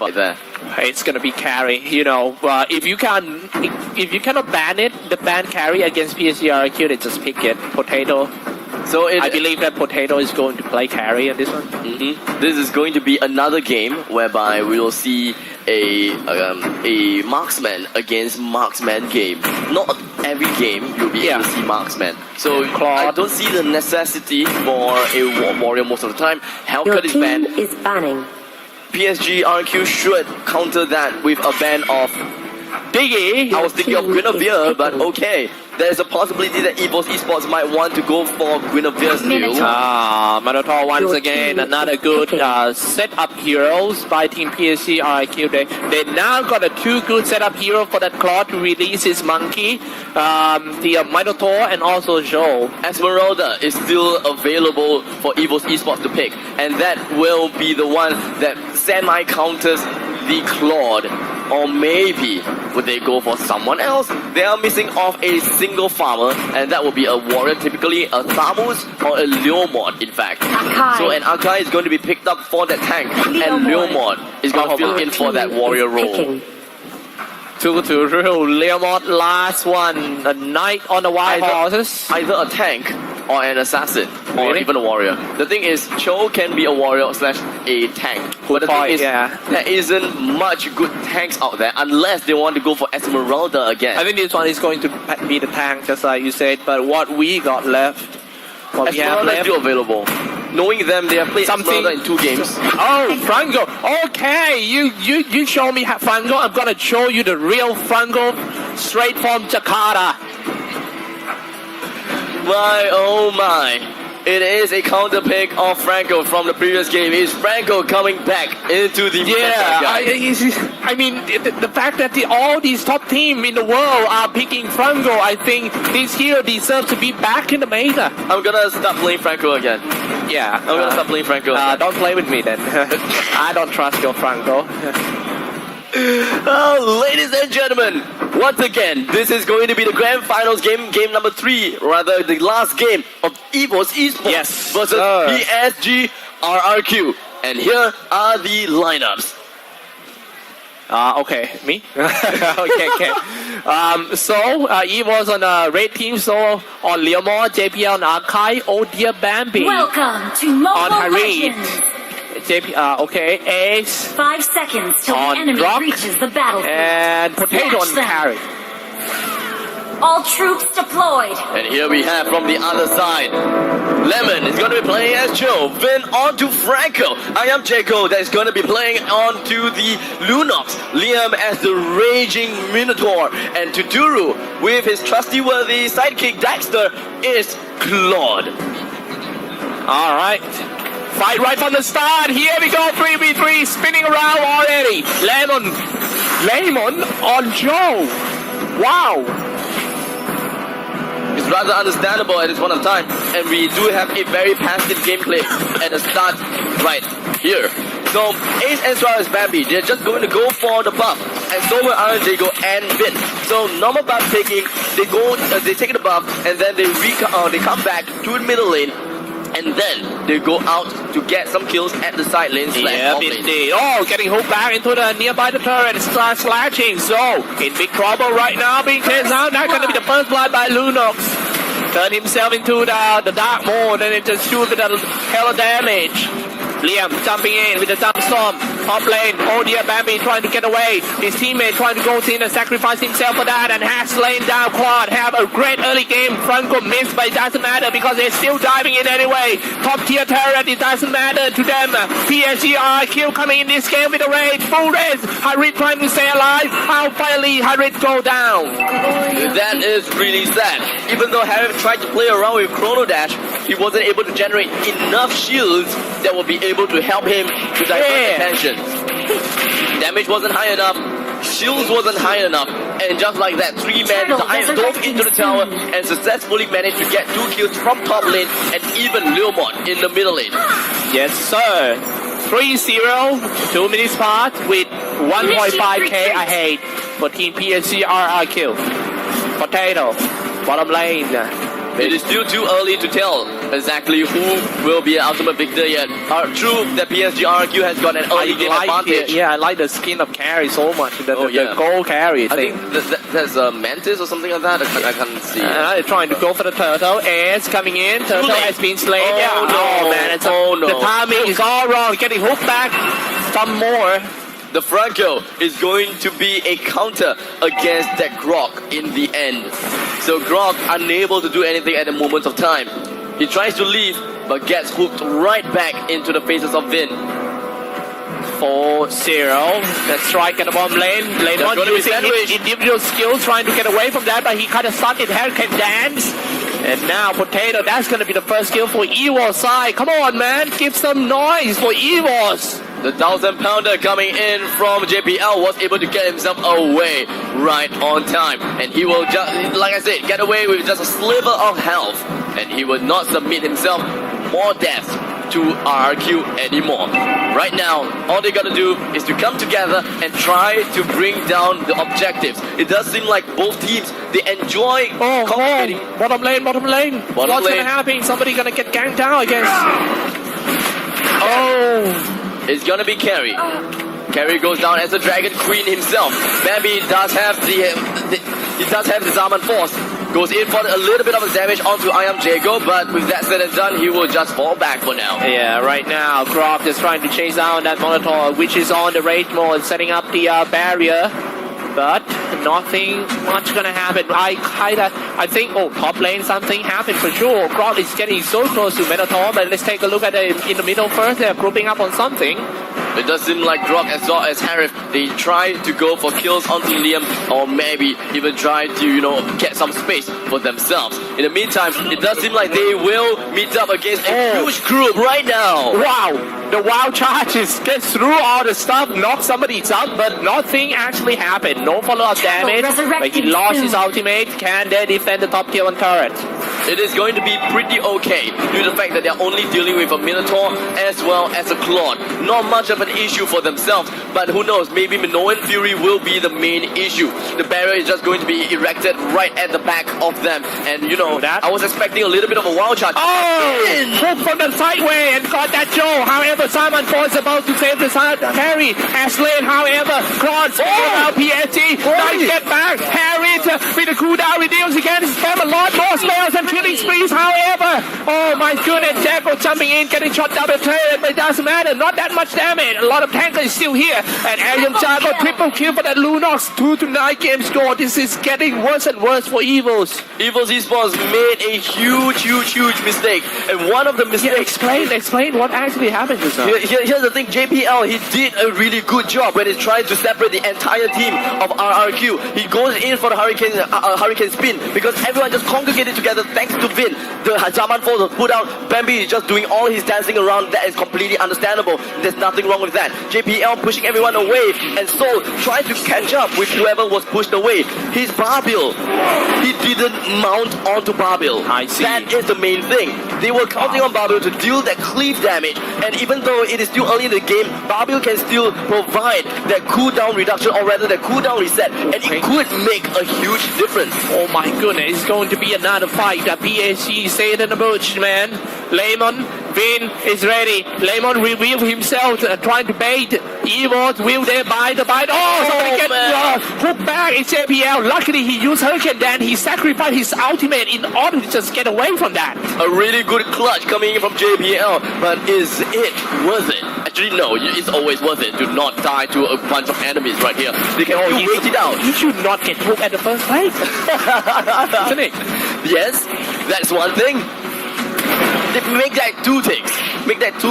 But there. It's gonna be carry. If you cannot ban it, the ban carry against PSG RRQ, they just pick it. Potato. So I believe that Potato is going to play carry in this one. This is going to be another game whereby we will see a marksman against marksman game. Not every game you'll be able to see marksman. So I don't see the necessity for a warrior most of the time. Hellcut is banned. Is banning. PSG RRQ should counter that with a ban of Biggie. I was thinking of Guinevere, but okay. There's a possibility that EVOS Esports might want to go for Guinevere still. Minotaur once again, another good setup heroes by Team PSG RRQ. They now got a 2 good setup hero for that Claw to release his monkey, the Minotaur and also Joe. Esmeralda is still available for EVOS Esports to pick, and that will be the one that semi-counters the Claude. Or maybe would they go for someone else? They are missing off a single farmer, and that will be a warrior, typically a Thamus or a Leomord, in fact. Akai. So an Akai is going to be picked up for that tank, and Leomord is going to fill in for that warrior role. 2 rule. Leomord, last one. A knight on the white horses. Either a tank or an assassin, or even a warrior. The thing is, Cho can be a warrior slash a tank. But the thing is, there isn't much good tanks out there unless they want to go for Esmeralda again. I think this one is going to be the tank, just like you said. But what we got left, what we have Esmeralda is left, still available. Knowing them, they have played Esmeralda in 2 games. Oh, Franco. Okay, you show me Franco. I'm gonna show you the real Franco, straight from Jakarta. My oh my. It is a counter pick of Franco from the previous game. Is Franco coming back into the I mean, the fact that all these top teams in the world are picking Franco, I think this hero deserves to be back in the meta. I'm gonna start playing Franco again. Yeah. I'm gonna start playing Franco again. Don't play with me then. I don't trust your Franco. Ladies and gentlemen, once again, this is going to be the grand finals game number 3, rather the last game of EVOS Esports versus PSG RRQ. And here are the lineups. Okay, me? okay. So, EVOS on the red team, so on Leomord, JPL on Akai, oh dear Bambi. Welcome to Mobile Legends. Okay, Ace. 5 seconds till the enemy reaches the battlefield. And Potato on carry. All troops deployed. And here we have from the other side, Lemon is going to be playing as Joe. Then on to Franco. I am Jaco that is going to be playing on to the Lunox. Liam as the Raging Minotaur. And Tuturu with his trusty-worthy sidekick Daxter is Claude. Alright. Fight right from the start. Here we go. 3v3 spinning around already. Lemon on Joe. Wow. It's rather understandable at this point of time, and we do have a very passive gameplay at the start right here. So Ace as well as Bambi, they're just going to go for the buff, and so will Diego and Vin. So normal buff taking, they take the buff, and then they come back to the middle lane. And then they go out to get some kills at the side lane. Indeed. Oh, getting hooked back into the nearby the turret and start slashing. So, in big trouble right now, being chased out. That's going to be the first blood by Lunox. Turn himself into the dark mode and it just shoots with a hell of damage. Liam jumping in with the jump storm. Top lane, oh dear Bambi trying to get away. His teammate trying to go in and sacrifice himself for that and has slain down Claude. Have a great early game. Franco missed, but it doesn't matter because they're still diving in anyway. Top tier turret, it doesn't matter to them. PSG RRQ coming in this game with a rage. Full race. Harit trying to stay alive. How finally Harit go down? That is really sad. Even though Harit tried to play around with Chrono Dash, he wasn't able to generate enough shields that will be able to help him to divert attention. Damage wasn't high enough, shields wasn't high enough, and just like that, 3 men dove into the tower and successfully managed to get 2 kills from top lane and even Leomord in the middle lane. Yes, sir. 3-0, 2 minutes part with 1.5k ahead for Team PSG RRQ. Potato, bottom lane. It is still too early to tell. exactly who will be an ultimate victor yet. True that PSG RRQ has got an early game advantage. I like the skin of carry so much. The gold carry I thing. think there's a Mantis or something like that. I can't see. They're trying to go for the turtle. Ace coming in. Turtle has been slain. The timing is all wrong. Getting hooked back. Some more. The Franco is going to be a counter against that Grok in the end. So Grok unable to do anything at the moment of time. He tries to leave but gets hooked right back into the faces of Vin. 4-0. The strike at the bottom lane. Lemon using his individual skills trying to get away from that, but he kind of stuck in Hurricane Dance. And now Potato, that's going to be the first kill for EVOS side. Come on, man. Give some noise for EVOS. The 1,000-pounder coming in from JPL was able to get himself away right on time. And he will just, like I said, get away with just a sliver of health. And he will not submit himself more deaths to RRQ anymore. Right now, all they gotta do is to come together and try to bring down the objectives. It does seem like both teams, they enjoy competing. Bottom lane. What's gonna happen? Somebody gonna get ganked down, I guess. It's gonna be Carry. Carry goes down as the Dragon Queen himself. Bambi does have the Zaman Force. Goes in for a little bit of a damage onto I Am Jago, but with that said and done, he will just fall back for now. Yeah, right now, Grok is trying to chase down that Molotov, which is on the rage mode, setting up the barrier. But nothing much gonna happen. I think, top lane, something happened for sure. Grok is getting so close to Minotaur, but let's take a look at it in the middle first. They're grouping up on something. It does seem like Grok as well as Harif, they try to go for kills onto Liam, or maybe even try to, get some space for themselves. In the meantime, it does seem like they will meet up against a huge group right now. Wow! The wild charges gets through all the stuff, knocks somebody out, but nothing actually happened. No follow-up damage, but he lost his ultimate. Can they defend the top tier 1 turret? It is going to be pretty okay due to the fact that they're only dealing with a Minotaur as well as a Claude. Not much of an issue for themselves, but who knows, maybe Minoan Fury will be the main issue. The barrier is just going to be erected right at the back of them, and I was expecting a little bit of a wild charge. Hook from the sideway and got that Joe. However, Simon Ford is about to save the Harry. Ashley, however, Claude out PSG. Nice get back. Harry with the cooldown reduced again. Spam a lot more spells and killing sprees, however. Oh my goodness, Jacko jumping in, getting shot down the turret, but it doesn't matter. Not that much damage. A lot of tanker is still here. And Ariam Jago triple kill for that Lunox. 2-9 game score. This is getting worse and worse for EVOS. EVOS Esports made a huge mistake. And one of the mistakes... Explain what actually happened just now. Here's the thing, JPL, he did a really good job when he tried to separate the entire team of RRQ. He goes in for the Hurricane Spin because everyone just congregated together thanks to Vin. The Zaman Force was put out. Bambi is just doing all his dancing around. That is completely understandable. There's nothing wrong with that. JPL pushing everyone away, and Soul trying to catch up with whoever was pushed away. His Barbil, he didn't mount onto Barbil. I see. That is the main thing. They were counting on Barbil to deal that cleave damage, and even though it is still early in the game, Barbil can still provide that cooldown reduction, or rather that cooldown reset, and it could make a huge difference. Oh my goodness, it's going to be another fight. The PSG stayed in the bush, man. Lemon, Vin is ready. Lemon revealed himself, trying to bait. EVOS, will they buy the bite? Somebody get hooked back. It's JPL. Luckily, he used Hurricane, then he sacrificed his ultimate in order to just get away from that. A really good clutch coming in from JPL, but is it worth it? Actually, no, it's always worth it to not die to a bunch of enemies right here. They can wait it out. You should not get hooked at the first place. Isn't it? Yes, that's one thing. Make that two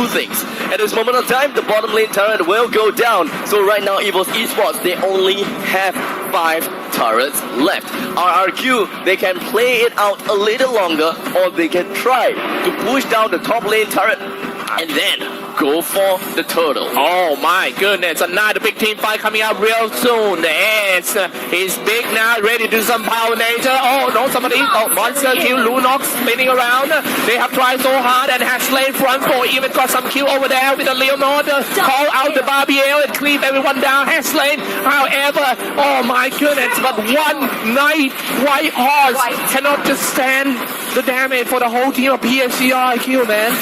things. At this moment of time, the bottom lane turret will go down. So right now, EVOS Esports, they only have 5 turrets left. RRQ, they can play it out a little longer, or they can try to push down the top lane turret and then go for the turtle. Oh my goodness, another big team fight coming up real soon. He's big now, ready to do some power nature. Oh no, somebody, monster kill, Lunox spinning around. They have tried so hard and has slain front four, even got some kill over there with the Leonard. Call out the Barbiel and cleave everyone down, has slain. However, oh my goodness, but one knight, white horse, cannot just stand the damage for the whole team of PSG RRQ, man.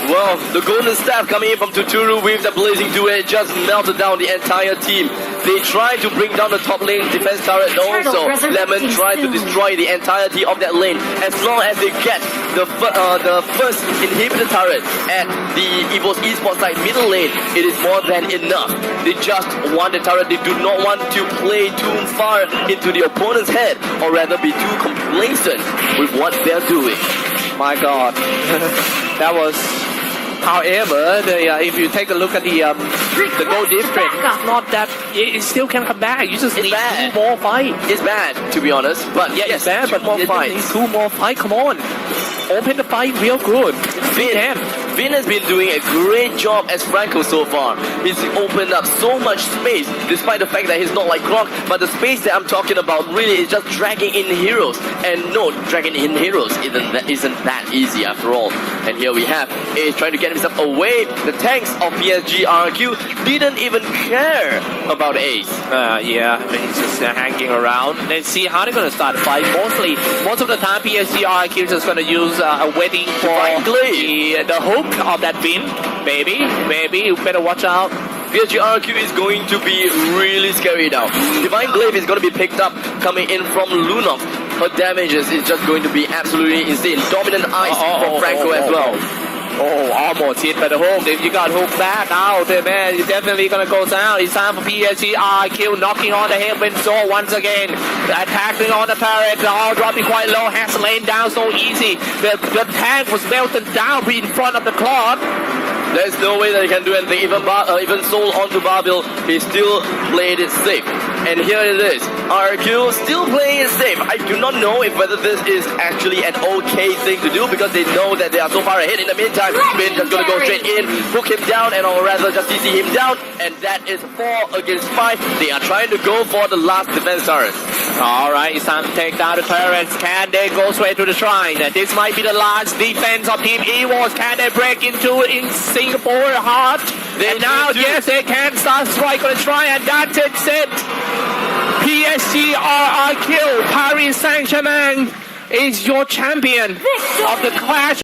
Well, the golden staff coming in from Tuturu with the blazing duet just melted down the entire team. They tried to bring down the top lane defense turret and also Lemon tried to destroy the entirety of that lane. As long as they get the first inhibitor turret at the EVOS Esports side middle lane, it is more than enough. They just want the turret. They do not want to play too far into the opponent's head or rather be too complacent with what they're doing. My God, that was. However, if you take a look at the goal difference, it's not that it still can come back. You just need two more fights. It's bad, to be honest, but yeah, it's bad, but more fights. Two more fights. Come on, open the fight real good. Vin has been doing a great job as Franco so far. He's opened up so much space, despite the fact that he's not like Croc, but the space that I'm talking about really is just dragging in heroes. And no, dragging in heroes isn't that easy after all. And here we have Ace trying to get himself away. The tanks of PSG RRQ didn't even care about Ace. Yeah, he's just hanging around. Let's see how they're going to start the fight. Most of the time, PSG RRQ is just going to use a wedding for the hook of that Vin. Maybe you better watch out. PSG RRQ is going to be really scary now. Divine Glaive is going to be picked up coming in from Lunox. Her damages is just going to be absolutely insane. Dominant ice from Franco as well. Oh, almost hit by the hook. If you got hooked back out, man, you're definitely gonna go down. It's time for PSG RRQ knocking on the headwind sword once again. Attacking on the turret, all dropping quite low, has lain down so easy. The tank was melted down in front of the clock. There's no way that he can do anything. Even Soul onto Barbil, he still played it safe. And here it is. RRQ still playing it safe. I do not know whether this is actually an okay thing to do because they know that they are so far ahead. In the meantime, Spin just gonna go straight in, hook him down, and or rather just CC him down. And that is 4 against 5. They are trying to go for the last defense turret. Alright, it's time to take down the turrets. Can they go straight to the shrine? This might be the last defense of Team EVOS. Can they break into in Singapore heart? And now, yes, they can start strike on the shrine, and that's it. PSG RRQ, Paris Saint-Germain is your champion of the Clash